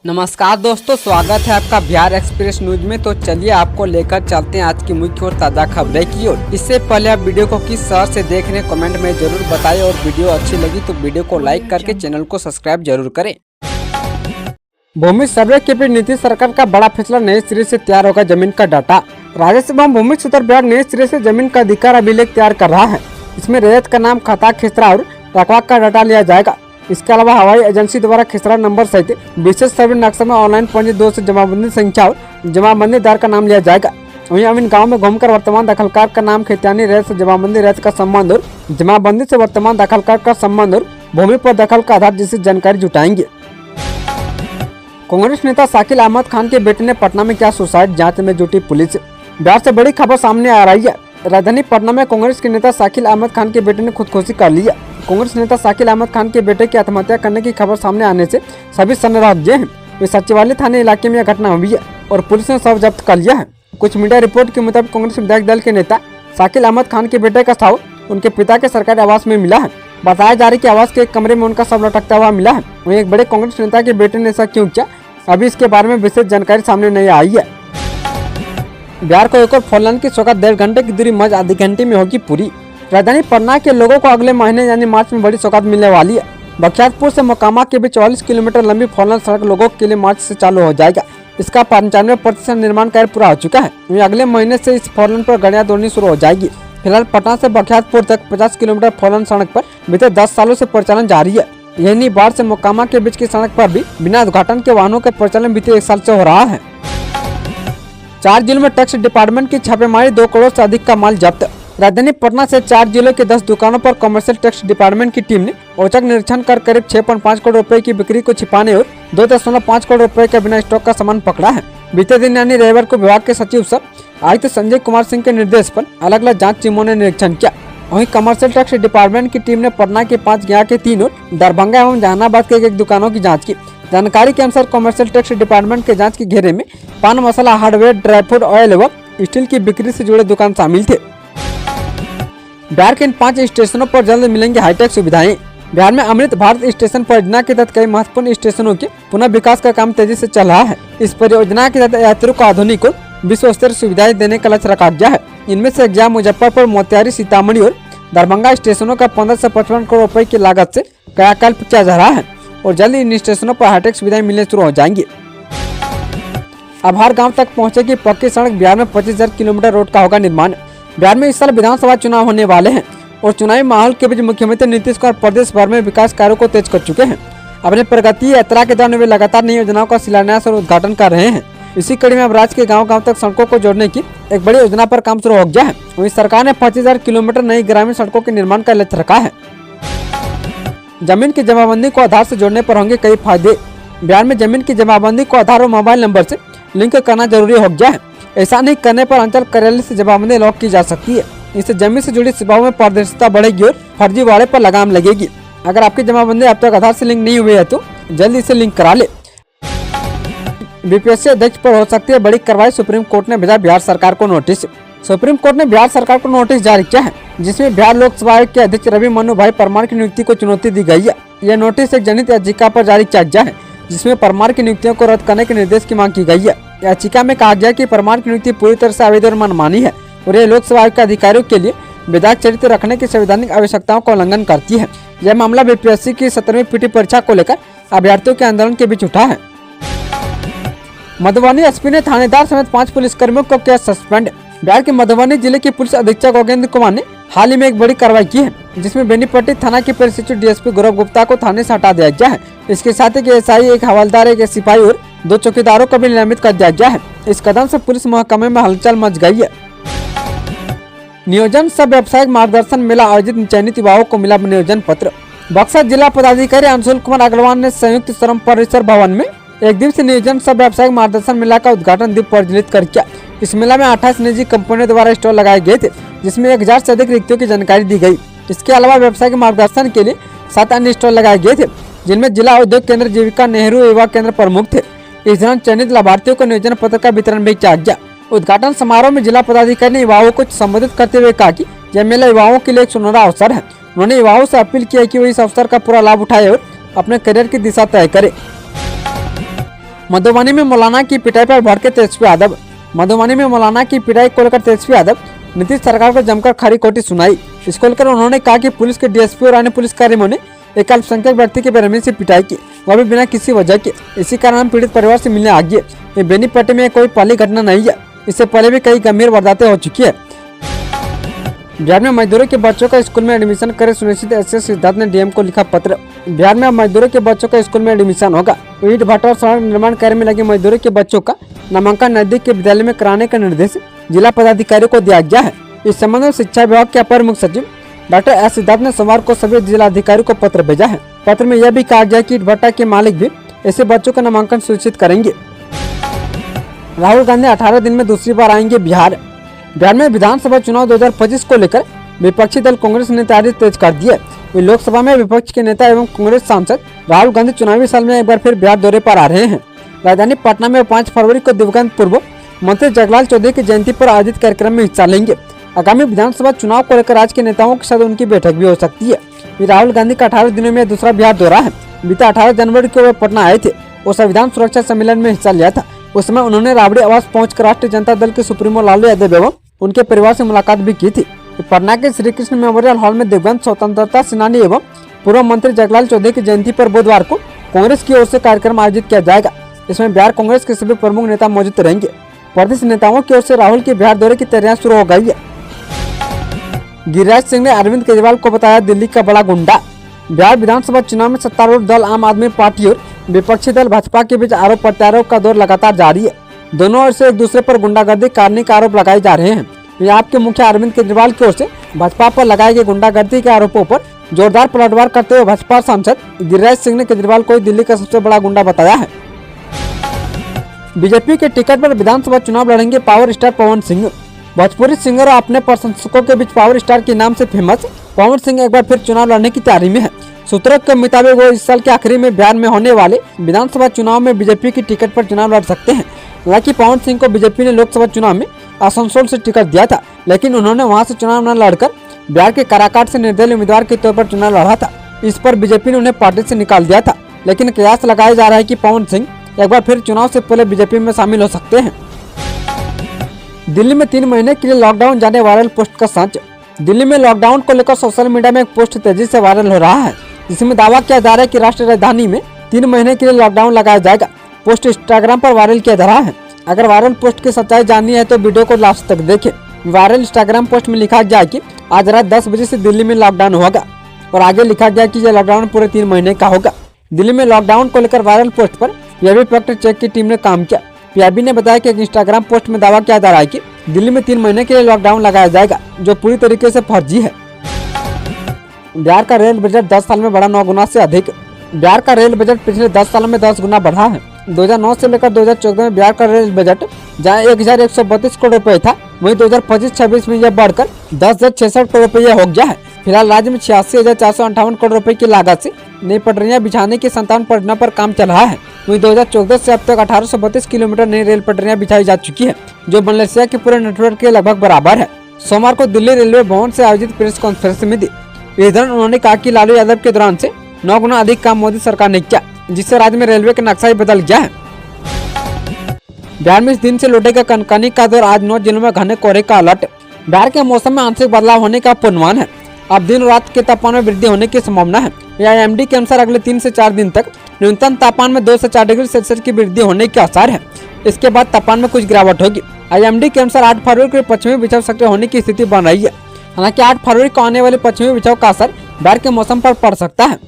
नमस्कार दोस्तों, स्वागत है आपका बिहार एक्सप्रेस न्यूज में। तो चलिए आपको लेकर चलते हैं आज की मुख्य और ताज़ा खबरें की ओर। इससे पहले आप वीडियो को किस शहर से देख रहे हैं कमेंट में जरूर बताएं, और वीडियो अच्छी लगी तो वीडियो को लाइक करके चैनल को सब्सक्राइब जरूर करें। भूमि सर्वे के बीच नीतीश सरकार का बड़ा फैसला, नए सिरे से तैयार होगा जमीन का डाटा। राजस्व एवं भूमि सुधार विभाग नए सिरे से जमीन का अधिकार अभिलेख तैयार कर रहा है। इसमें रैयत का नाम, खाता, खसरा और रकबा का डाटा लिया जाएगा। इसके अलावा हवाई एजेंसी द्वारा खसरा नंबर सहित विशेष सर्वे नक्शा में ऑनलाइन पंजी 2 से जमाबंदी संख्या और जमाबंदीदार का नाम लिया जाएगा। वहीं अब इन गाँव में घूमकर वर्तमान दखलकार का नाम, खेतियानी रैयत से जमाबंदी रैयत का संबंध और जमाबंदी से वर्तमान दखलकार का संबंध और भूमि पर दखल का आधार जैसी जानकारी जुटाएंगे। कांग्रेस नेता शाकिल अहमद खान के बेटे ने पटना में किया सुसाइड, जांच में जुटी पुलिस। बिहार से बड़ी खबर सामने आ रही है। राजधानी पटना में कांग्रेस के नेता शाकिल अहमद खान के बेटे ने खुदकुशी कर लिया। कांग्रेस नेता शाकिल अहमद खान के बेटे की आत्महत्या करने की खबर सामने आने से सभी सन्नाटे हैं। वे सचिवालय थाने इलाके में यह घटना हुई है और पुलिस ने शव जब्त कर लिया है। कुछ मीडिया रिपोर्ट के मुताबिक कांग्रेस विधायक दल के नेता शाकिल अहमद खान के बेटे का शव उनके पिता के सरकारी आवास में मिला है। बताया जा रहा है कि आवास के एक कमरे में उनका शव लटकता हुआ मिला है। वहीं एक बड़े कांग्रेस नेता के बेटे ने ऐसा क्यों किया, अभी इसके बारे में विशेष जानकारी सामने नहीं आई है। बिहार को एक और फोरलेन की सौगात, 1.5 घंटे की दूरी महज आधे घंटे में होगी पूरी। राजधानी पटना के लोगों को अगले महीने यानी मार्च में बड़ी सौगात मिलने वाली है। बख्तियारपुर से मोकामा के बीच 44 किलोमीटर लंबी फोरलेन सड़क लोगों के लिए मार्च से चालू हो जाएगा। इसका 95% निर्माण कार्य पूरा हो चुका है। वहीं अगले महीने से इस फोरलेन पर गाड़ियां दौड़नी शुरू हो जाएगी। फिलहाल पटना से बख्तियारपुर तक 50 किलोमीटर फोरलेन सड़क पर बीते 10 सालों से परिचालन जारी है। यही बाढ़ से मोकामा के बीच की सड़क पर भी बिना उद्घाटन के वाहनों का परिचालन बीते 1 साल से हो रहा है। 4 जिलों में टैक्स डिपार्टमेंट की छापेमारी, 2 करोड़ से अधिक का माल जब्त। राजधानी पटना से 4 जिलों के 10 दुकानों पर कमर्शियल टैक्स डिपार्टमेंट की टीम ने औचक निरीक्षण कर करीब 6.5 करोड़ रुपए की बिक्री को छिपाने और 2.5 करोड़ रुपए का बिना स्टॉक का सामान पकड़ा है। बीते दिन यानी रविवार को विभाग के सचिव सह आयुक्त संजय कुमार सिंह के निर्देश पर अलग अलग जांच टीमों ने निरीक्षण किया। वहीं कमर्शियल टैक्स डिपार्टमेंट की टीम ने पटना के 5, गया के 3 और दरभंगा एवं जहानाबाद के 1 दुकानों की जाँच की। जानकारी के अनुसार कमर्शियल टैक्स डिपार्टमेंट के जांच के घेरे में पान मसाला, हार्डवेयर, ड्राई फ्रूट, ऑयल एवं स्टील की बिक्री से जुड़े दुकान शामिल थे। बिहार के इन 5 स्टेशनों पर जल्द मिलेंगी हाईटेक सुविधाएं। बिहार में अमृत भारत स्टेशन परियोजना के तहत कई महत्वपूर्ण स्टेशनों के पुनः विकास का काम तेजी से चल रहा है। इस परियोजना के तहत यात्रियों को आधुनिक और विश्व स्तरीय सुविधाएं देने का लक्ष्य रखा गया है। इनमें से गया, मुजफ्फरपुर, मोतिहारी, सीतामढ़ी और दरभंगा स्टेशनों का 15 से 55 करोड़ रुपए की लागत से कायाकल्प किया जा रहा है और जल्द इन स्टेशनों पर हाईटेक सुविधाएं मिलने शुरू हो जाएंगी। अब हर गांव तक पहुंचेगी पक्की सड़क। बिहार में 25,000 किलोमीटर रोड का होगा निर्माण। बिहार में इस साल विधानसभा चुनाव होने वाले हैं और चुनावी माहौल के बीच मुख्यमंत्री नीतीश कुमार प्रदेश भर में विकास कार्यों को तेज कर चुके हैं। अपने प्रगति यात्रा के दौरान वे लगातार नई योजनाओं का शिलान्यास और उद्घाटन कर रहे हैं। इसी कड़ी में अब राज्य के गाँव तक सड़कों को जोड़ने की एक बड़ी योजना पर काम शुरू हो गया है। वहीं सरकार ने 25,000 किलोमीटर नई ग्रामीण सड़कों के निर्माण का लक्ष्य रखा है। जमीन की जमाबंदी को आधार से जोड़ने पर होंगे कई फायदे। बिहार में जमीन की जमाबंदी को आधार और मोबाइल नंबर से लिंक करना जरूरी हो गया है। ऐसा नहीं करने पर अंचल कार्यालय से जमाबंदी लॉक की जा सकती है। इससे जमीन से जुड़ी सेवाओं में पारदर्शिता बढ़ेगी और फर्जीवाड़े पर लगाम लगेगी। अगर आपकी जमाबंदी अब तक आधार से लिंक नहीं हुई है तो जल्दी इसे लिंक करा ले। बीपीएससी अध्यक्ष पर हो सकती है बड़ी कार्रवाई, सुप्रीम कोर्ट ने भेजा बिहार सरकार को नोटिस। सुप्रीम कोर्ट ने बिहार सरकार को नोटिस जारी किया है, जिसमें बिहार लोकसभा आयोग के अध्यक्ष रवि मनु भाई परमार की नियुक्ति को चुनौती दी गई है। यह नोटिस एक जनहित याचिका पर जारी किया गया है, जिसमें परमार की नियुक्तियों को रद्द करने के निर्देश की मांग की गई है। याचिका में कहा गया कि परमार की नियुक्ति पूरी तरह से अवैध और मनमानी है और यह लोकसभा आयोग के अधिकारियों के लिए विधायक चरित्र रखने की संवैधानिक आवश्यकताओं का उल्लंघन करती है। यह मामला बीपीएससी की 17वीं पीटी परीक्षा को लेकर अभ्यर्थियों के आंदोलन के बीच उठा है। मधुबनी एसपी ने थानेदार समेत 5 पुलिसकर्मियों को किया सस्पेंड। बिहार के मधुबनी जिले के पुलिस अधीक्षक योगेंद्र कुमार ने हाल ही में एक बड़ी कार्रवाई की है, जिसमें बेनीपट्टी थाना के परिचित डीएसपी गौरव गुप्ता को थाने से हटा दिया गया है। इसके साथ ही एसआई, एक हवलदार, एक सिपाही और 2 चौकीदारों को भी निलंबित कर दिया गया है। इस कदम से पुलिस महकमे में हलचल मच गई है। नियोजन सह व्यावसायिक मार्गदर्शन मेला आयोजित, चयनित युवाओं को मिला नियोजन पत्र। बक्सर जिला पदाधिकारी अंशुल कुमार अग्रवाल ने संयुक्त श्रम परिसर भवन में एक दिवसीय नियोजन सह व्यावसायिक मार्गदर्शन मेला का उद्घाटन दीप प्रज्वलित कर किया। इस मेला में 28 निजी कंपनियों द्वारा स्टॉल लगाए गए थे, जिसमें 1000 से अधिक रिक्तियों की जानकारी दी गई। इसके अलावा व्यवसायिक मार्गदर्शन के लिए 7 अन्य स्टॉल लगाए गए थे, जिनमें जिला उद्योग केंद्र जीविका नेहरू युवा केंद्र प्रमुख थे। इस दौरान चयनित लाभार्थियों को नियोजन पत्र का वितरण भी किया गया। उद्घाटन समारोह में जिला पदाधिकारी ने युवाओं को संबोधित करते हुए कहा कि यह मेला युवाओं के लिए एक सुनहरा अवसर है। उन्होंने युवाओं से अपील किया कि वो इस अवसर का पूरा लाभ उठाए और अपने करियर की दिशा तय करे। मधुबनी में मौलाना की पिटाई पर भड़के तेजस्वी यादव। मधुबनी में मौलाना की पिटाई को लेकर तेजस्वी यादव नीतीश सरकार को जमकर खरी खोटी सुनाई। इसको लेकर उन्होंने कहा कि पुलिस के डीएसपी और अन्य पुलिसकर्मियों ने एक अल्पसंख्यक व्यक्ति के बेरहमी से पिटाई की, वह भी बिना किसी वजह के। इसी कारण हम पीड़ित परिवार से मिलने आ गए। ये बेनीपट्टी में कोई पहली घटना नहीं है, इससे पहले भी कई गंभीर वारदातें हो चुकी है। बिहार में मजदूरों के बच्चों का स्कूल में एडमिशन करे सुनिश्चित, एसएस सिद्धार्थ ने डीएम को लिखा पत्र। बिहार में अब मजदूरों के बच्चों का स्कूल में एडमिशन होगा। ईंट भट्टा और सड़क निर्माण कार्य में लगे मजदूरों के बच्चों का नामांकन नजदीक के विद्यालय में कराने का निर्देश जिला पदाधिकारियों को दिया गया है। इस संबंध में शिक्षा विभाग के अपर मुख्य सचिव डॉक्टर एस सिद्धार्थ ने सोमवार को सभी जिलाधिकारियों को पत्र भेजा है। पत्र में यह भी कहा गया कि ईंट भट्टा के मालिक भी ऐसे बच्चों का नामांकन सुनिश्चित करेंगे। राहुल गांधी 18 दिन में दूसरी बार आएंगे बिहार। बिहार में विधानसभा चुनाव 2025 को लेकर विपक्षी दल कांग्रेस ने तैयारी तेज कर दी है। लोकसभा में विपक्ष के नेता एवं कांग्रेस सांसद राहुल गांधी चुनावी साल में एक बार फिर बिहार दौरे पर आ रहे हैं। राजधानी पटना में 5 फरवरी को दिवंगत पूर्व मंत्री जगलाल चौधरी की जयंती पर आयोजित कार्यक्रम में हिस्सा लेंगे। आगामी विधानसभा चुनाव को लेकर राज्य के नेताओं के साथ उनकी बैठक भी हो सकती है। राहुल गांधी का 18 दिनों में दूसरा बिहार दौरा है। बीते 18 जनवरी को वे पटना आए थे और संविधान सुरक्षा सम्मेलन में हिस्सा लिया था। उस समय उन्होंने राबड़ी आवास पहुंचकर राष्ट्रीय जनता दल के सुप्रीमो लालू यादव एवं उनके परिवार से मुलाकात भी की थी। पटना के श्री कृष्ण मेमोरियल हॉल में दिवंगत स्वतंत्रता सेनानी एवं पूर्व मंत्री जगलाल चौधरी की जयंती पर बुधवार को कांग्रेस की ओर से कार्यक्रम आयोजित किया जाएगा। इसमें बिहार कांग्रेस के सभी प्रमुख नेता मौजूद रहेंगे। प्रदेश नेताओं की ओर से राहुल के बिहार दौरे की तैयारियां शुरू हो गई है। गिरिराज सिंह ने अरविंद केजरीवाल को बताया दिल्ली का बड़ा गुंडा। बिहार विधानसभा चुनाव में सत्तारूढ़ दल आम आदमी पार्टी और विपक्षी दल भाजपा के बीच आरोप प्रत्यारोप का दौर लगातार जारी है। दोनों ओर से एक दूसरे पर गुंडागर्दी करने के आरोप लगाए जा रहे हैं। आप के मुख्य अरविंद केजरीवाल की ओर से भाजपा पर लगाए गए गुंडागर्दी के आरोपों पर जोरदार पलटवार करते हुए भाजपा सांसद गिरिराज सिंह ने केजरीवाल को दिल्ली का सबसे बड़ा गुंडा बताया है। बीजेपी के टिकट पर विधानसभा चुनाव लड़ेंगे power star Pawan Singh. Bhojpuri singer और अपने प्रशंसकों के बीच पावर स्टार के नाम से फेमस पवन सिंह एक बार फिर चुनाव लड़ने की तैयारी में है। सूत्रों के मुताबिक वो इस साल के आखिरी में बिहार में होने वाले विधानसभा चुनाव में बीजेपी की टिकट पर चुनाव लड़ सकते हैं। हालांकि पवन सिंह को बीजेपी ने लोकसभा चुनाव में आसनसोल से टिकट दिया था, लेकिन उन्होंने वहां से चुनाव न लड़कर बिहार के काराकाट से निर्दलीय उम्मीदवार के तौर पर चुनाव लड़ा था। इस पर बीजेपी ने उन्हें पार्टी से निकाल दिया था, लेकिन कयास लगाया जा रहा है कि पवन सिंह एक बार फिर चुनाव से पहले बीजेपी में शामिल हो सकते हैं। दिल्ली में 3 महीने के लिए लॉकडाउन जाने वायरल पोस्ट का सच। दिल्ली में लॉकडाउन को लेकर सोशल मीडिया में एक पोस्ट तेजी से वायरल हो रहा है, जिसमें दावा किया जा रहा है कि राष्ट्रीय राजधानी में 3 महीने के लिए लॉकडाउन लगाया जाएगा। पोस्ट इंस्टाग्राम पर वायरल किया जा रहा है। अगर वायरल पोस्ट की सच्चाई जाननी है तो वीडियो को लास्ट तक देखें। वायरल इंस्टाग्राम पोस्ट में लिखा गया कि आज रात 10 बजे से दिल्ली में लॉकडाउन होगा और आगे लिखा गया कि यह लॉकडाउन पूरे 3 महीने का होगा। दिल्ली में लॉकडाउन को लेकर वायरल पोस्ट पर पीआईबी फैक्ट चेक की टीम ने काम किया। पीआईबी ने बताया कि एक इंस्टाग्राम पोस्ट में दावा किया जा रहा है कि दिल्ली में 3 महीने के लिए लॉकडाउन लगाया जाएगा, जो पूरी तरीके से फर्जी है। बिहार का रेल बजट 10 साल में बढ़ा 9 गुना से अधिक। बिहार का रेल बजट पिछले 10 सालों में 10 गुना बढ़ा है। 2009 से लेकर 2014 में बिहार का रेल बजट जहाँ 1132 करोड़ रुपए था, वहीं 2025-26 में यह बढ़कर 10,066 करोड़ रुपये हो गया है। फिलहाल राज्य में 86,458 करोड़ रुपए की लागत से नई पटरियां बिछाने की 57 परियोजनाओं पर काम चल रहा है। वहीं 2014 से अब तक 1832 किलोमीटर नई रेल पटरियां बिछाई जा चुकी है, जो मलेशिया के पूरे नेटवर्क के लगभग बराबर है। सोमवार को दिल्ली रेलवे भवन से आयोजित प्रेस कॉन्फ्रेंस में दी। इस दौरान उन्होंने कहा कि लालू यादव के दौरान से 9 गुना अधिक काम मोदी सरकार ने किया, जिससे राज्य में रेलवे का नक्शा ही बदल गया है। बिहार में इस दिन से लौटेगा कनकनी का दौर। आज 9 जिलों में घने कोहरे का अलर्ट। बिहार के मौसम में आंशिक बदलाव होने का पूर्वानुमान है। अब दिन और रात के तापमान में वृद्धि होने की संभावना है। आईएमडी के अनुसार अगले 3 से 4 दिन तक न्यूनतम तापमान में 2 से 4 डिग्री सेल्सियस की वृद्धि होने के आसार है। इसके बाद तापमान में कुछ गिरावट होगी। आईएमडी के अनुसार 8 फरवरी को पश्चिमी विक्षोभ सक्रिय होने की स्थिति बन रही है। हालांकि 8 फरवरी को आने वाले पश्चिमी विक्षोभ का असर बिहार के मौसम पर पड़ सकता है।